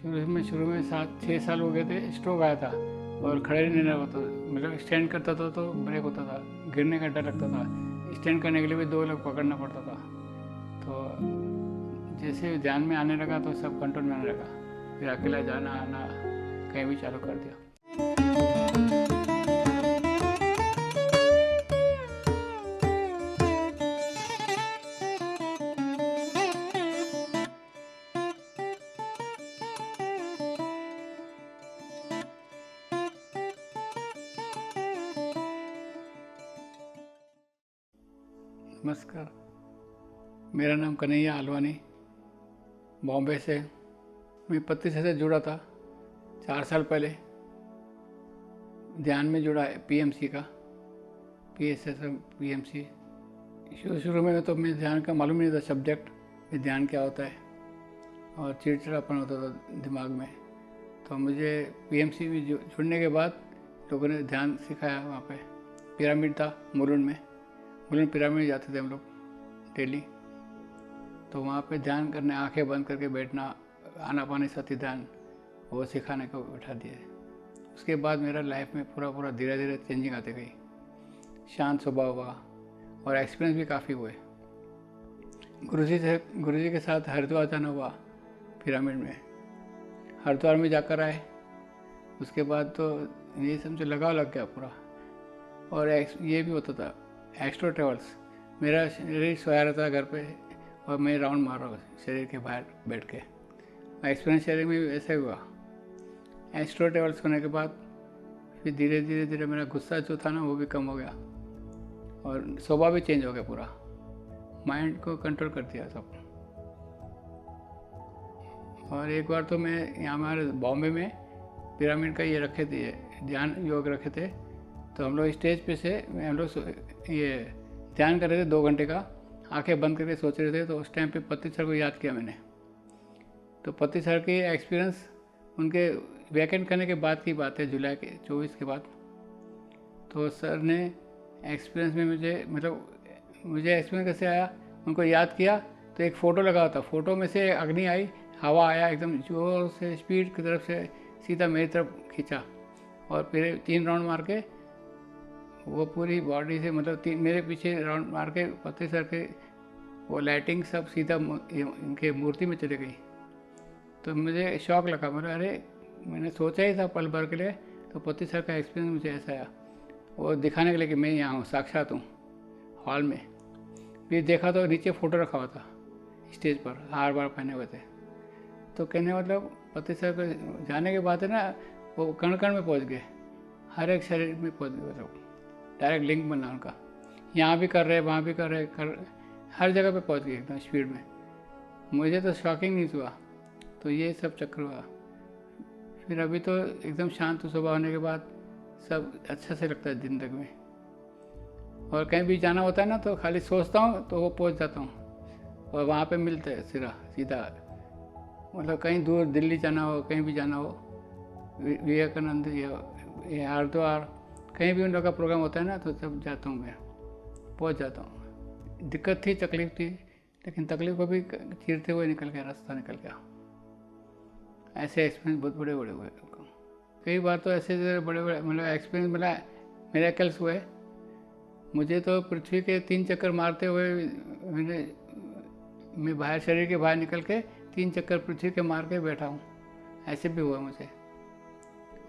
शुरू में 7-6 साल हो गए थे, स्ट्रोक आया था और खड़े नहीं रह पाता, मतलब स्टैंड करता था तो ब्रेक होता था, गिरने का डर लगता था। स्टैंड करने के लिए भी 2 लोग पकड़ना पड़ता था। तो जैसे ध्यान में आने लगा तो सब कंट्रोल में आने लगा, फिर अकेला जाना आना कहीं भी चालू कर दिया। नमस्कार, मेरा नाम कन्हैया आलवानी, बॉम्बे से। मैं पत्ती से जुड़ा था 4 साल पहले, ध्यान में जुड़ा है पीएमसी का, PSSM पीएमसी। शुरू में तो मैं ध्यान का मालूम नहीं था सब्जेक्ट, ये ध्यान क्या होता है, और चिड़चिड़ापन होता था दिमाग में। तो मुझे पीएमसी में जुड़ने के बाद लोगों ने ध्यान सिखाया। वहाँ पे पिरामिड था मुलुंड में, मुलुंड पिरामिड जाते थे हम लोग डेली। तो वहाँ पे ध्यान करने, आंखें बंद करके बैठना, आनापानी सती ध्यान, वो सिखाने को बैठा दिए। उसके बाद मेरा लाइफ में पूरा धीरे धीरे चेंजिंग आती गई, शांत स्वभाव हुआ और एक्सपीरियंस भी काफ़ी हुए। गुरुजी के साथ हरिद्वार जाना हुआ, पिरामिड में हरिद्वार में जाकर आए। उसके बाद तो ये समझो लगाव लग गया पूरा। और ये भी होता था एक्स्ट्रा ट्रेवल्स, मेरा शरीर सोया रहता घर पे और मैं राउंड मार रहा हूँ शरीर के बाहर बैठ के। एक्सपीरियंस शरीर में भी ऐसा हुआ। एक्स्ट्रा ट्रेवल्स होने के बाद फिर धीरे धीरे मेरा गुस्सा जो था ना वो भी कम हो गया और स्वभाव भी चेंज हो गया पूरा, माइंड को कंट्रोल कर दिया सब। और एक बार तो मैं यहाँ हमारे बॉम्बे में पिरामिड का ये रखे थे, ध्यान योग रखे थे। तो हम लोग स्टेज पे से हम लोग ये ध्यान कर रहे थे 2 घंटे का, आंखें बंद करके सोच रहे थे। तो उस टाइम पे पत्ती सर को याद किया मैंने। तो पत्ती सर के एक्सपीरियंस उनके वैकेंट करने के बाद की बात है, जुलाई के 24 के बाद। तो सर ने एक्सपीरियंस में मुझे एक्सपीरियंस कैसे आया, उनको याद किया तो एक फ़ोटो लगा था, फ़ोटो में से अग्नि आई, हवा आया, एकदम जोर से स्पीड की तरफ से सीधा मेरी तरफ खींचा और फिर 3 राउंड मार के वो पूरी बॉडी से, मतलब मेरे पीछे राउंड मार के पत्ती सर के वो लाइटिंग सब सीधा इनके मूर्ति में चली गई। तो मुझे शौक लगा, अरे मैंने सोचा ही था पल भर के लिए। तो पत्ती सर का एक्सपीरियंस मुझे ऐसा आया, वो दिखाने के लिए कि मैं यहाँ हूँ, साक्षात हूँ हॉल में। फिर देखा तो नीचे फ़ोटो रखा हुआ था स्टेज पर, हार बार पहने हुए थे। तो कहने मतलब पत्ती सर को जाने के बाद है ना, वो कण कण में पहुँच गए, हर एक शरीर में पहुँच गए। मतलब डायरेक्ट लिंक बना उनका, यहाँ भी कर रहे, वहाँ भी कर रहे, हर जगह पे पहुँच गए एकदम स्पीड में। मुझे तो शॉकिंग नहीं हुआ। तो ये सब चक्र हुआ। फिर अभी तो एकदम शांत स्वभाव होने के बाद सब अच्छा से लगता है ज़िंदगी में। और कहीं भी जाना होता है ना तो खाली सोचता हूँ तो वो पहुँच जाता हूँ और वहाँ पे मिलते हैं सीधा। मतलब कहीं दूर दिल्ली जाना हो, कहीं भी जाना हो, विवेकानंद या हरिद्वार, कहीं भी उन लोग का प्रोग्राम होता है ना तो सब जाता हूँ, मैं पहुँच जाता हूँ। दिक्कत थी, तकलीफ़ थी, लेकिन तकलीफ़ को भी चीरते हुए निकल गया, रास्ता निकल गया। ऐसे एक्सपीरियंस बहुत बड़े हुए। कई बार तो ऐसे बड़े मतलब एक्सपीरियंस मिला, मिरेकल्स हुए। मुझे तो पृथ्वी के 3 चक्कर मारते हुए मैं बाहर, शरीर के बाहर निकल के 3 चक्कर पृथ्वी के मार के बैठा हूँ, ऐसे भी हुआ मुझे।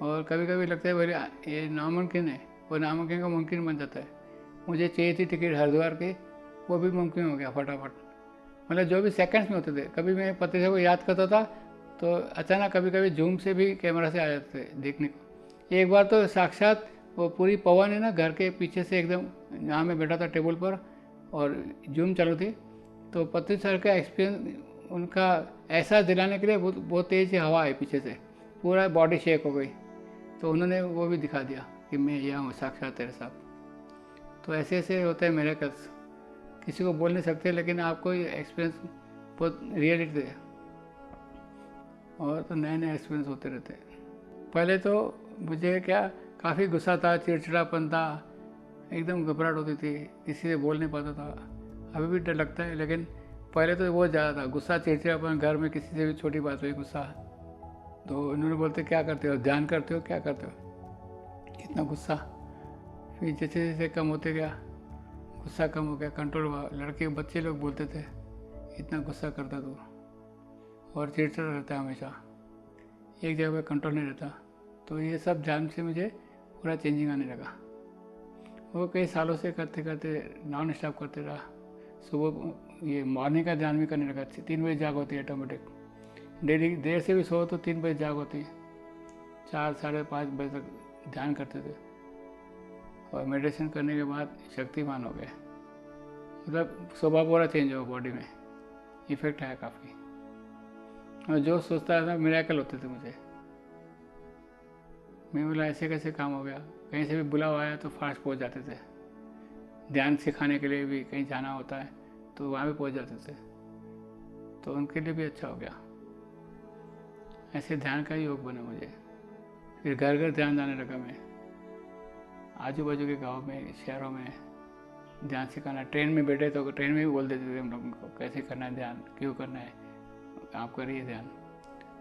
और कभी कभी लगता है भाई ये नामुमकिन है, वो नामुमकिन का मुमकिन बन जाता है। मुझे चाहिए थी टिकट हरिद्वार की, वो भी मुमकिन हो गया फटाफट। मतलब जो भी सेकंड्स में होते थे। कभी मैं पति से को याद करता था तो अचानक कभी कभी जूम से भी कैमरा से आ जाते थे देखने को। एक बार तो साक्षात वो पूरी पवन है ना, घर के पीछे से एकदम, जहाँ मैं बैठा था टेबल पर और जूम चालू थी, तो पति सर का एक्सपीरियंस उनका एहसास दिलाने के लिए बहुत तेज़ हवा आई पीछे से, पूरा बॉडी शेक हो गई। तो उन्होंने वो भी दिखा दिया कि मैं यहाँ हूँ साक्षात तेरे साथ। तो ऐसे ऐसे होते हैं मिरेकल्स, किसी को बोल नहीं सकते, लेकिन आपको ये एक्सपीरियंस बहुत रियलिटी है। और तो नए एक्सपीरियंस होते रहते हैं। पहले तो मुझे क्या काफ़ी गुस्सा था, चिड़चिड़ापन था, एकदम घबराहट होती थी, किसी से बोल नहीं पाता था। अभी भी डर लगता है, लेकिन पहले तो बहुत ज़्यादा था गुस्सा, चिड़चिड़ापन, घर में किसी से भी छोटी बात हुई गुस्सा। तो इन्होंने बोलते क्या करते हो, ध्यान करते हो, क्या करते हो, इतना गुस्सा। फिर जैसे जैसे कम होते गया, गुस्सा कम हो गया, कंट्रोल हुआ। लड़के बच्चे लोग बोलते थे इतना गुस्सा करता तू, और चिड़चिड़ा रहता है हमेशा, एक जगह पे कंट्रोल नहीं रहता। तो ये सब ध्यान से मुझे पूरा चेंजिंग आने लगा। वो कई सालों से करते करते नॉन स्टॉप करते रहा। सुबह ये मॉर्निंग का ध्यान भी करने लगा। 3 बजे जाग होती है ऑटोमेटिक, डेली देर से भी सो तो 3 बजे जाग होती है। 4 साढ़े 5 बजे तक ध्यान करते थे, और मेडिटेशन करने के बाद शक्तिमान हो गए। मतलब स्वभाव पूरा चेंज हुआ, बॉडी में इफेक्ट आया काफ़ी। और जो सोचता था मिरेकल होते थे मुझे। मैं बोला ऐसे कैसे काम हो गया। कहीं से भी बुलावा आया तो फास्ट पहुंच जाते थे। ध्यान सिखाने के लिए भी कहीं जाना होता है तो वहाँ भी पहुंच जाते थे, तो उनके लिए भी अच्छा हो गया। ऐसे ध्यान का ही योग बना मुझे। फिर घर घर ध्यान जाने लगा मैं, आजू बाजू के गाँव में, शहरों में ध्यान सिखाना। ट्रेन में बैठे तो ट्रेन में भी बोल देते थे हम लोगों को कैसे करना है ध्यान, क्यों करना है, आप करिए ध्यान।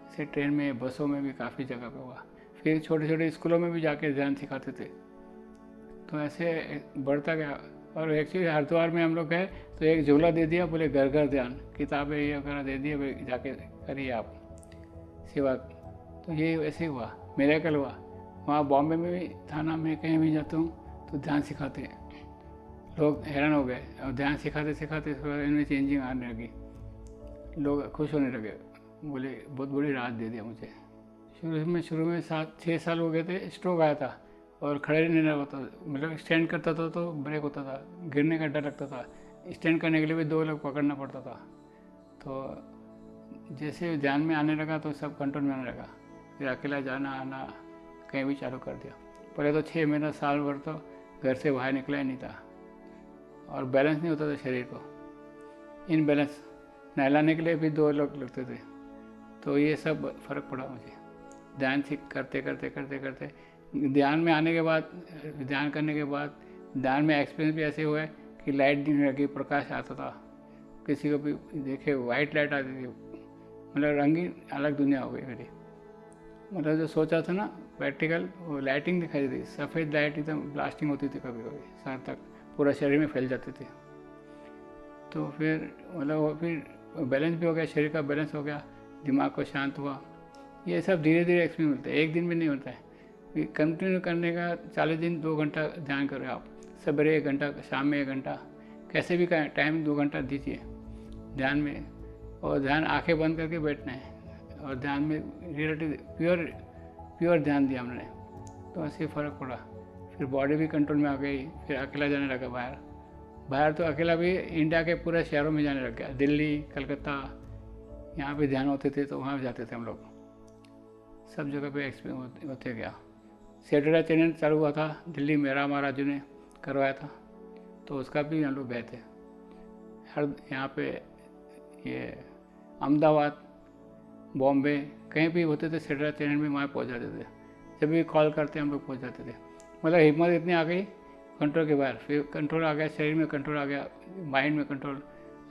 ऐसे ट्रेन में, बसों में भी काफ़ी जगह पे हुआ। फिर छोटे छोटे स्कूलों में भी जाके ध्यान सिखाते थे। तो ऐसे बढ़ता गया। और एक्चुअली हरिद्वार में हम लोग गए तो एक झोला दे दिया, बोले घर घर ध्यान, किताबें ये वगैरह दे दिए, भाई जाके करिए आप सेवा। तो ये ऐसे हुआ, मिरेकल हुआ। वहाँ बॉम्बे में भी, थाना में, कहीं भी जाता हूँ तो ध्यान सिखाते हैं। लोग हैरान हो गए, और ध्यान सिखाते सिखाते इनमें चेंजिंग आने लगी। लोग खुश होने लगे, बोले बहुत बड़ी राहत दे दिया मुझे। शुरू में 7-6 साल हो गए थे, स्ट्रोक आया था और खड़े नहीं रह होता, मतलब स्टैंड करता था तो ब्रेक होता था, गिरने का डर लगता था। स्टैंड करने के लिए भी 2 लोग पकड़ना पड़ता था। तो जैसे ध्यान में आने लगा तो सब कंट्रोल में आने लगा। फिर अकेला जाना आना कहीं भी चालू कर दिया। पहले तो 6 महीना साल भर तो घर से बाहर निकला ही नहीं था, और बैलेंस नहीं होता था शरीर को, इन बैलेंस। नहलाने के लिए भी 2 लोग लगते थे। तो ये सब फर्क पड़ा मुझे ध्यान से करते करते करते करते। ध्यान में आने के बाद, ध्यान करने के बाद, ध्यान में एक्सपीरियंस भी ऐसे हुआ है कि लाइट नहीं लगी, प्रकाश आता था। किसी को भी देखे वाइट लाइट आती थी, मतलब रंगीन अलग दुनिया हो गई मेरी। मतलब जो सोचा था ना प्रैक्टिकल, वो लाइटिंग दिखाई देती। सफ़ेद लाइट एकदम ब्लास्टिंग होती थी, कभी कभी सर तक, पूरा शरीर में फैल जाती थी। तो फिर मतलब वो फिर बैलेंस भी हो गया, शरीर का बैलेंस हो गया, दिमाग को शांत हुआ। ये सब धीरे धीरे एक्सपीरियंस मिलता है, एक दिन में नहीं होता है। कंटिन्यू करने का 40 दिन 2 घंटा ध्यान करें आप, सवेरे 1 घंटा, शाम में 1 घंटा, कैसे भी टाइम 2 घंटा दीजिए ध्यान में। और ध्यान आंखें बंद करके बैठना है, और ध्यान में रियलिटी प्योर ध्यान दिया हमने, तो ऐसे फ़र्क पड़ा। फिर बॉडी भी कंट्रोल में आ गई। फिर अकेला जाने लगा बाहर तो अकेला भी इंडिया के पूरे शहरों में जाने लग गया। दिल्ली, कलकत्ता, यहाँ पे ध्यान होते थे तो वहाँ भी जाते थे हम लोग। सब जगह पे एक्सपीरियंस होते गया। सैटरडे चैनल चालू हुआ था दिल्ली में, रामा राजू ने करवाया था, तो उसका भी हम लोग गए थे। हर यहाँ पे ये अहमदाबाद, बॉम्बे, कहीं भी होते थे सैटरडे चैनल में, वहाँ पहुँच जाते थे। जब भी कॉल करते हम लोग पहुँच जाते थे। मतलब हिम्मत इतनी आ गई कंट्रोल के बाहर। फिर कंट्रोल आ गया, शरीर में कंट्रोल आ गया, माइंड में कंट्रोल,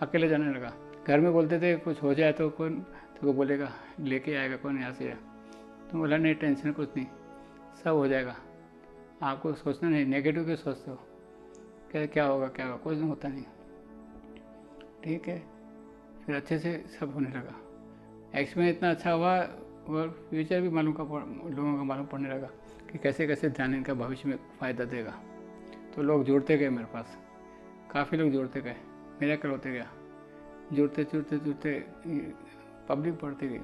अकेले जाने लगा। घर में बोलते थे कुछ हो जाए तो कौन तो बोलेगा, लेके आएगा कौन यहाँ से। तो बोला नहीं, टेंशन कुछ नहीं, सब हो जाएगा, आपको सोचना नहीं, नेगेटिव क्यों सोचते हो, क्या होगा, कुछ नहीं होता नहीं, ठीक है। फिर अच्छे से सब होने लगा। एक्सपीरियंस इतना अच्छा हुआ, और फ्यूचर भी लोगों का मालूम पड़ने लगा कि कैसे कैसे ध्यान इनका भविष्य में फ़ायदा देगा। तो लोग जुड़ते गए मेरे पास, काफ़ी लोग जुड़ते गए, मिरेकल होते गया। जुड़ते जुड़ते जुड़ते पब्लिक बढ़ती गई।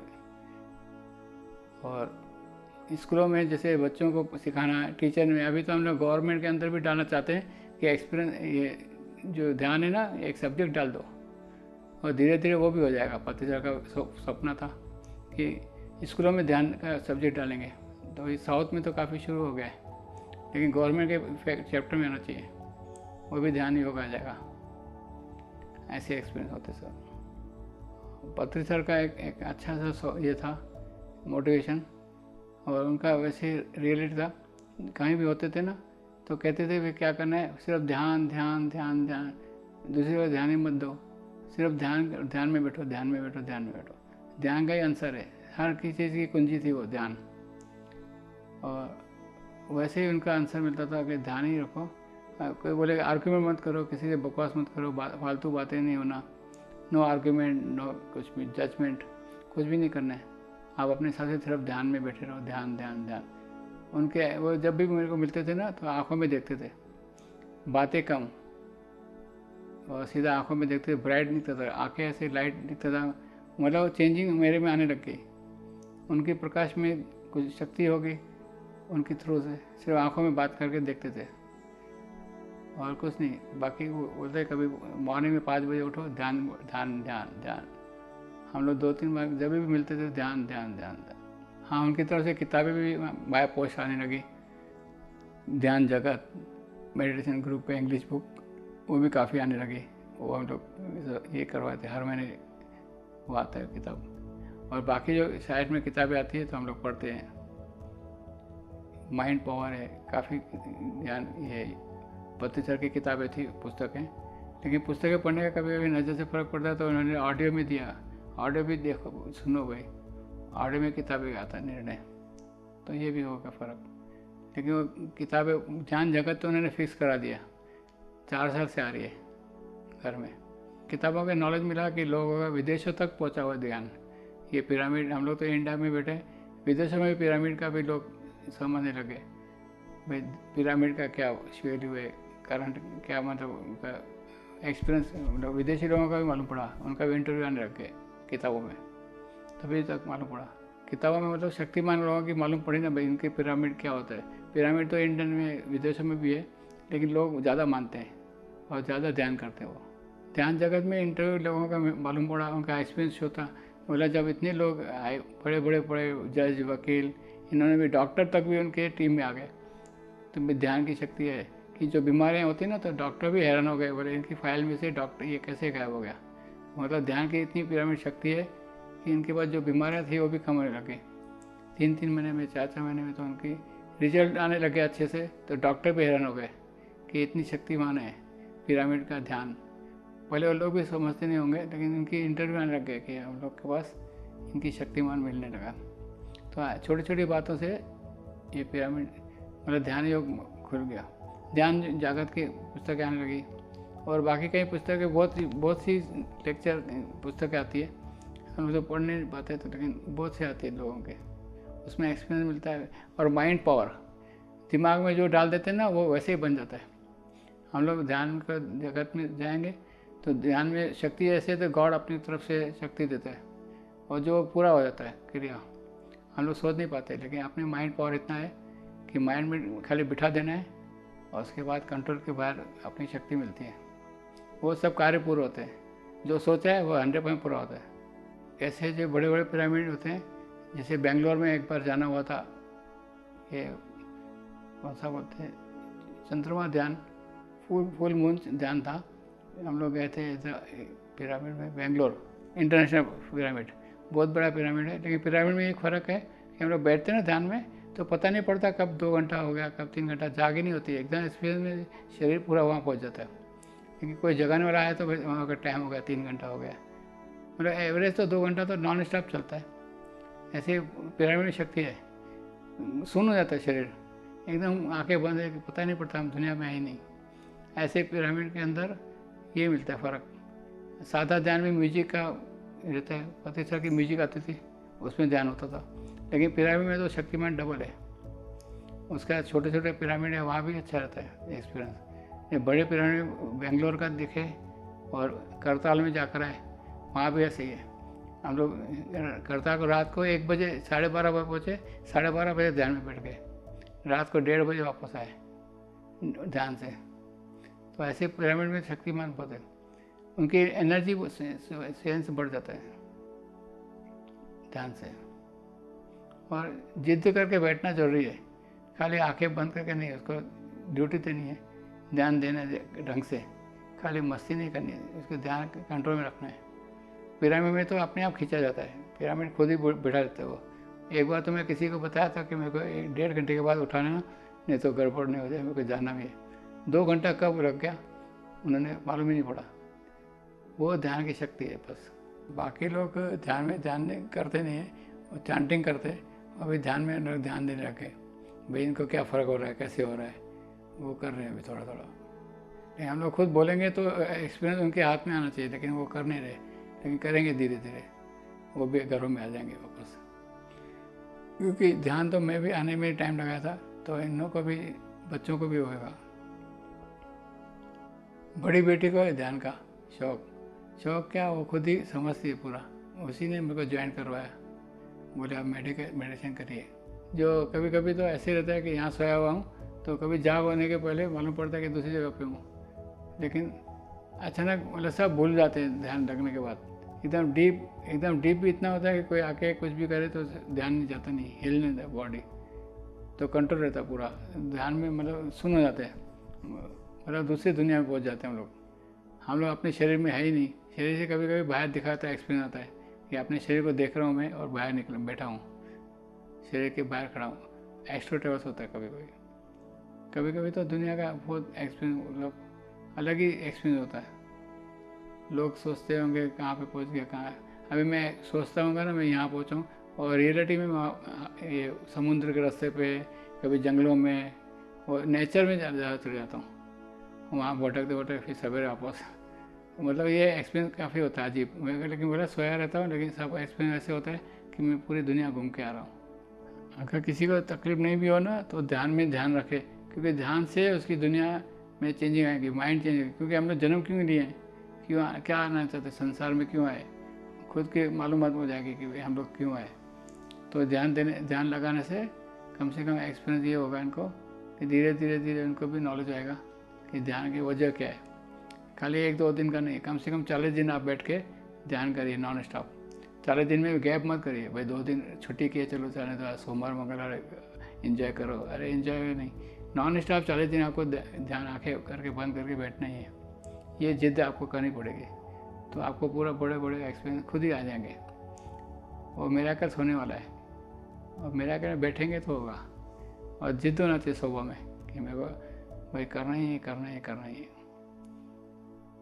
और स्कूलों में जैसे बच्चों को सिखाना, टीचर में, अभी तो हम लोग गवर्नमेंट के अंदर भी डालना चाहते हैं कि एक्सपीरियंस, ये जो ध्यान है ना, एक सब्जेक्ट डाल दो, और धीरे धीरे वो भी हो जाएगा। पतंजलि का सपना था कि स्कूलों में ध्यान का सब्जेक्ट डालेंगे, तो इस साउथ में तो काफ़ी शुरू हो गया है, लेकिन गवर्नमेंट के चैप्टर में आना चाहिए, वो भी ध्यान योग आ जाएगा। ऐसे एक्सपीरियंस होते सर। पत्री सर का एक अच्छा सा ये था मोटिवेशन, और उनका वैसे रियलिटी था। कहीं भी होते थे ना तो कहते थे वे क्या करना है, सिर्फ ध्यान ध्यान ध्यान ध्यान, दूसरी बार ध्यान ही मत दो, सिर्फ ध्यान में बैठो, ध्यान में बैठो, ध्यान में बैठो। ध्यान का ही आंसर है हर किसी चीज़ की कुंजी थी वो ध्यान। और वैसे ही उनका आंसर मिलता था कि ध्यान ही रखो। कोई बोले आर्ग्यूमेंट मत करो, किसी से बकवास मत करो, फालतू बातें नहीं होना, नो आर्ग्यूमेंट, नो कुछ भी जजमेंट, कुछ भी नहीं करना है। आप अपने हिसाब से सिर्फ ध्यान में बैठे रहो, ध्यान ध्यान ध्यान। उनके वो जब भी मेरे को मिलते थे ना तो आंखों में देखते थे, बातें कम और सीधा आंखों में देखते थे, ब्राइट दिखता था, आंखें ऐसे लाइट दिखता था, मतलब चेंजिंग मेरे में आने लग गई। उनके प्रकाश में कुछ शक्ति होगी उनके थ्रू से, सिर्फ आंखों में बात करके देखते थे और कुछ नहीं। बाकी वो बोलते कभी मॉर्निंग में 5 बजे उठो, ध्यान ध्यान ध्यान ध्यान। हम लोग 2-3 बार जब भी मिलते थे ध्यान ध्यान ध्यान ध्यान। हाँ, उनकी तरफ से किताबें भी बाय पोस्ट आने लगी, ध्यान जगत, मेडिटेशन ग्रुप पे इंग्लिश बुक, वो भी काफ़ी आने लगी। वो हम लोग ये करवाते, हर महीने वो आता है किताब। और बाकी जो साइड में किताबें आती है तो हम लोग पढ़ते हैं। माइंड पावर है, काफ़ी ध्यान, ये पत्तीसर की किताबें थी, पुस्तकें। लेकिन पुस्तकें पढ़ने का कभी कभी नज़र से फ़र्क पड़ता है तो उन्होंने ऑडियो में दिया, ऑडियो भी देखो, सुनो भाई, ऑडियो में किताबें आता निर्णय, तो ये भी होगा फ़र्क। लेकिन वो किताबें ध्यान जगत तो उन्होंने फिक्स करा दिया, 4 साल से आ रही है घर में। किताबों का नॉलेज मिला कि लोगों का विदेशों तक पहुंचा हुआ ध्यान। ये पिरामिड, हम लोग तो इंडिया में बैठे, विदेशों में भी पिरामिड का भी लोग समझने लगे भाई, पिरामिड का क्या वैल्यू है, करंट क्या, मतलब उनका एक्सपीरियंस, मतलब विदेशी लोगों का भी मालूम पड़ा, उनका भी इंटरव्यू आने लग गए किताबों में, तभी तक मालूम पड़ा। किताबों में मतलब शक्तिमान लोगों की मालूम पड़ी ना भाई, इनके पिरामिड क्या होता है। पिरामिड तो इंडियन में, विदेशों में भी है, लेकिन लोग ज़्यादा मानते हैं और ज़्यादा ध्यान करते हैं। वो ध्यान जगत में इंटरव्यू लोगों का मालूम पड़ा, उनका एक्सपीरियंस होता, बोला जब इतने लोग आए, बड़े बड़े बड़े जज, वकील, इन्होंने भी, डॉक्टर तक भी उनके टीम में आ गए। तो ध्यान की शक्ति है कि जो बीमारियाँ होती हैं ना, तो डॉक्टर भी हैरान हो गए, बोले इनकी फाइल में से डॉक्टर ये कैसे गायब हो गया। मतलब ध्यान की इतनी पिरामिड शक्ति है कि इनके पास जो बीमारियाँ थी वो भी कम होने लगी। 3-3 महीने में, 4-4 महीने में तो उनकी रिजल्ट आने लगे अच्छे से। तो डॉक्टर भी हैरान हो गए कि इतनी शक्तिमान है पिरामिड का ध्यान। पहले वो लोग भी समझते नहीं होंगे, लेकिन इनकी इंटरव्यू आने लग गए कि हम लोग के पास इनकी शक्तिमान मिलने लगा। तो छोटी छोटी बातों से ये पिरामिड, मतलब ध्यान योग खुल गया। ध्यान जागत की पुस्तकें आने लगी और बाकी कई पुस्तकें, बहुत सी लेक्चर पुस्तकें आती है, हम लोग तो पढ़ नहीं पाते तो, लेकिन बहुत से आती है लोगों के, उसमें एक्सपीरियंस मिलता है। और माइंड पावर, दिमाग में जो डाल देते हैं ना वो वैसे ही बन जाता है। हम लोग ध्यान का जगत में जाएंगे तो ध्यान में शक्ति ऐसे, तो गॉड अपनी तरफ से शक्ति देता है और जो पूरा हो जाता है क्रिया। हम लोग सोच नहीं पाते, लेकिन अपने माइंड पावर इतना है कि माइंड में खाली बिठा देना है और उसके बाद कंट्रोल के बाहर अपनी शक्ति मिलती है, वो सब कार्य पूरे होते हैं। जो सोचा है वो 100% पूरा होता है। ऐसे जो बड़े बड़े पिरामिड होते हैं, जैसे बेंगलोर में एक बार जाना हुआ था, ये कौन सा बोलते हैं, चंद्रमा ध्यान, फुल मून ध्यान था। हम लोग गए थे पिरामिड में, बेंगलोर इंटरनेशनल पिरामिड, बहुत बड़ा पिरामिड है। लेकिन पिरामिड में एक फ़र्क है कि हम लोग बैठते हैं ना ध्यान में, तो पता नहीं पड़ता कब 2 घंटा हो गया, कब 3 घंटा, जाग ही नहीं होती, एकदम एक्सपीरियंस में शरीर पूरा वहाँ पहुँच जाता है। क्योंकि कोई जगाने वाला आया तो वहाँ का टाइम हो गया 3 घंटा हो गया, मतलब एवरेज तो 2 घंटा तो नॉन स्टॉप चलता है। ऐसे पिरामिड में शक्ति है, सुन हो जाता है शरीर, एकदम आंखें बंद है, पता नहीं पड़ता हम दुनिया में है ही नहीं। ऐसे पिरामिड के अंदर ये मिलता है फ़र्क। सादा ध्यान में म्यूजिक का रहता है, पत्तीसर की म्यूजिक आती थी, उसमें ध्यान होता था। लेकिन पिरामिड में तो शक्तिमान डबल है। उसका छोटे छोटे पिरामिड है, वहाँ भी अच्छा रहता है एक्सपीरियंस। ये बड़े पिरामिड बेंगलोर का दिखे और करताल में जाकर आए, वहाँ भी ऐसे ही है। हम लोग करताल को रात को 1 बजे, 12:30 बजे पहुँचे, 12:30 बजे ध्यान में बैठ गए, रात को 1:30 बजे वापस आए ध्यान से। तो ऐसे पिरामिड में शक्तिमान पद है, उनकी एनर्जी सेंस बढ़ जाता है ध्यान से। और जिद करके बैठना जरूरी है, खाली आंखें बंद करके नहीं, उसको ड्यूटी देनी है, ध्यान देना ढंग से, खाली मस्ती नहीं करनी है, उसको ध्यान कंट्रोल में रखना है। पिरामिड में तो अपने आप खींचा जाता है, पिरामिड खुद ही बिठा देता है वो। एक बार तो मैं किसी को बताया था कि मेरे को 1.5 घंटे के बाद उठा लेना, नहीं तो गड़बड़ नहीं हो जाए, मेरे को जाना भी है। 2 घंटा कब लग गया उन्होंने मालूम ही नहीं पड़ा। वो ध्यान की शक्ति है बस। बाकी लोग ध्यान में ध्यान करते नहीं हैं, वो चैंटिंग करते और अभी ध्यान में लोग ध्यान देने लगे भाई इनको क्या फ़र्क हो रहा है, कैसे हो रहा है, वो कर रहे हैं अभी थोड़ा थोड़ा। लेकिन हम लोग खुद बोलेंगे तो एक्सपीरियंस उनके हाथ में आना चाहिए, लेकिन वो कर नहीं रहे, लेकिन करेंगे धीरे धीरे, वो भी घरों में आ जाएंगे वापस। क्योंकि ध्यान तो मैं भी आने में टाइम लगाया था, तो इन लोगों को भी, बच्चों को भी होगा। बड़ी बेटी को है ध्यान का शौक क्या, वो खुद ही समझती है पूरा, उसी ने मेरे को ज्वाइन करवाया, बोले आप मेडिटेशन करिए। जो कभी कभी तो ऐसे रहता है कि यहाँ सोया हुआ हूँ तो कभी जाग होने के पहले मालूम पड़ता है कि दूसरी जगह पे हूँ, लेकिन अचानक मतलब सब भूल जाते हैं ध्यान रखने के बाद। एकदम डीप भी इतना होता है कि कोई आके कुछ भी करे तो ध्यान नहीं जाता, नहीं हिल नहीं जाता बॉडी, तो कंट्रोल रहता पूरा ध्यान में, मतलब सुन हो जाते हैं, मतलब दूसरी दुनिया में पहुँच जाते हैं हम लोग अपने शरीर में है ही नहीं। शरीर से कभी कभी बाहर दिखाता है, एक्सपीरियंस आता है कि अपने शरीर को देख रहा हूँ मैं और बाहर निकल बैठा हूँ, शरीर के बाहर खड़ा हूँ, एक्स्ट्रा ट्रेवल्स होता है कभी कभी तो दुनिया का बहुत एक्सपीरियंस, मतलब अलग ही एक्सपीरियंस होता है। लोग सोचते होंगे कहाँ पे पहुँच गया, कहाँ, अभी मैं सोचता हूँ ना मैं यहाँ पहुँचाऊँ, और रियलिटी में ये समुद्र के रास्ते पे, कभी जंगलों में, और नेचर में ज़्यादा चले जाता हूँ, वहाँ भटकते फिर सवेरे वापस। मतलब ये एक्सपीरियंस काफ़ी होता है अजीब। मैं लेकिन बोला सोया रहता हूँ, लेकिन सब एक्सपीरियंस ऐसे होता है कि मैं पूरी दुनिया घूम के आ रहा हूँ। अगर किसी को तकलीफ नहीं भी हो ना तो ध्यान में ध्यान रखे, क्योंकि ध्यान से उसकी दुनिया में चेंजिंग आएगी, माइंड चेंज होगी। क्योंकि हम लोग जन्म क्यों लिए हैं, क्यों क्या आना चाहते, संसार में क्यों आए, खुद की मालूमात हो जाएगी कि भाई हम लोग क्यों आए। तो ध्यान लगाने से कम एक्सपीरियंस ये होगा इनको कि धीरे धीरे उनको भी नॉलेज आएगा कि ध्यान की वजह क्या है। खाली 1-2 दिन का नहीं, कम से कम 40 दिन आप बैठ के ध्यान करिए नॉन स्टॉप। 40 दिन में गैप मत करिए, भाई 2 दिन छुट्टी किए चलो चलने दो, सोमवार मंगलवार एंजॉय करो, अरे एंजॉय नहीं, नॉन स्टॉप 40 दिन आपको ध्यान आंखें करके बंद करके बैठना ही है। ये जिद आपको करनी पड़ेगी, तो आपको पूरा बड़े एक्सपीरियंस खुद ही आ जाएंगे। वो मिराकल्स होने वाला है, और मिराकल बैठेंगे तो होगा। और जिद होना चाहिए सुबह में कि मेरे को भाई करना ही है,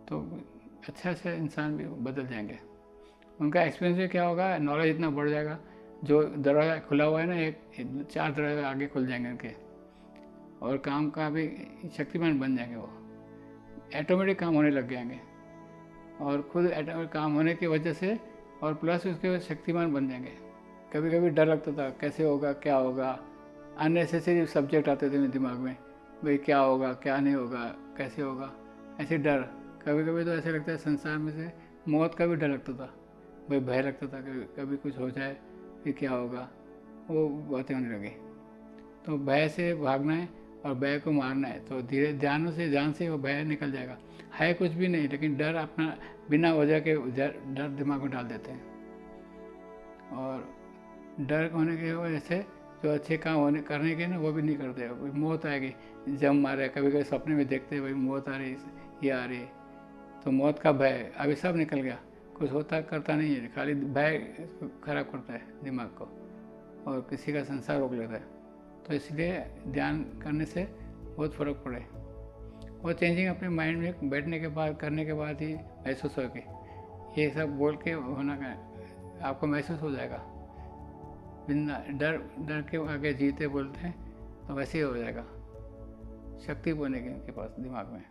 तो अच्छा से इंसान भी बदल जाएंगे। उनका एक्सपीरियंस भी क्या होगा, नॉलेज इतना बढ़ जाएगा, जो दरवाज़ा खुला हुआ है ना, 4 दरवाजे आगे खुल जाएंगे उनके, और काम का भी शक्तिमान बन जाएंगे, वो ऑटोमेटिक काम होने लग जाएंगे, और खुद ऑटोमेटिक काम होने की वजह से और प्लस उसके शक्तिमान बन जाएंगे। कभी कभी डर लगता था कैसे होगा, क्या होगा, अननेसेसरी सब्जेक्ट आते थे मेरे दिमाग में, भाई क्या होगा, क्या नहीं होगा, कैसे होगा, ऐसे डर। कभी कभी तो ऐसे लगता है संसार में से मौत का भी डर लगता था, भाई भय लगता था कभी कुछ हो जाए फिर क्या होगा, वो बातें होने लगी। तो भय से भागना है और भय को मारना है, तो धीरे ध्यान से वो भय निकल जाएगा। है कुछ भी नहीं, लेकिन डर अपना बिना वजह के डर दिमाग में डाल देते हैं, और डर होने की वजह से जो अच्छे काम करने के ना वो भी नहीं करते। मौत आएगी, जम मारे, कभी कभी सपने में देखते भाई मौत आ रही, ये आ रही, तो मौत का भय अभी सब निकल गया, कुछ होता करता नहीं है, खाली भय खराब करता है दिमाग को और किसी का संसार रोक लेता है। तो इसलिए ध्यान करने से बहुत फ़र्क पड़े, वो चेंजिंग अपने माइंड में बैठने के बाद करने के बाद ही महसूस होगी। ये सब बोल के होना का आपको महसूस हो जाएगा, बिना डर के आगे जीते बोलते हैं तो वैसे ही हो जाएगा, शक्ति बनेगी उनके पास दिमाग में।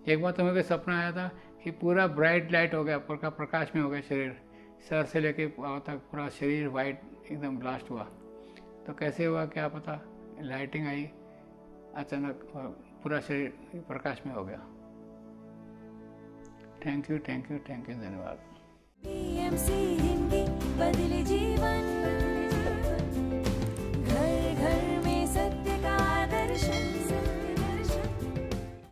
एक बार तो मेरे सपना आया था कि पूरा ब्राइट लाइट हो गया, प्रकाश में हो गया शरीर, सर से लेके पाँव तक पूरा शरीर वाइट एकदम ब्लास्ट हुआ। तो कैसे हुआ क्या पता, लाइटिंग आई अचानक और पूरा शरीर प्रकाश में हो गया। थैंक यू, धन्यवाद। PMC हिंदी बदले जीवन।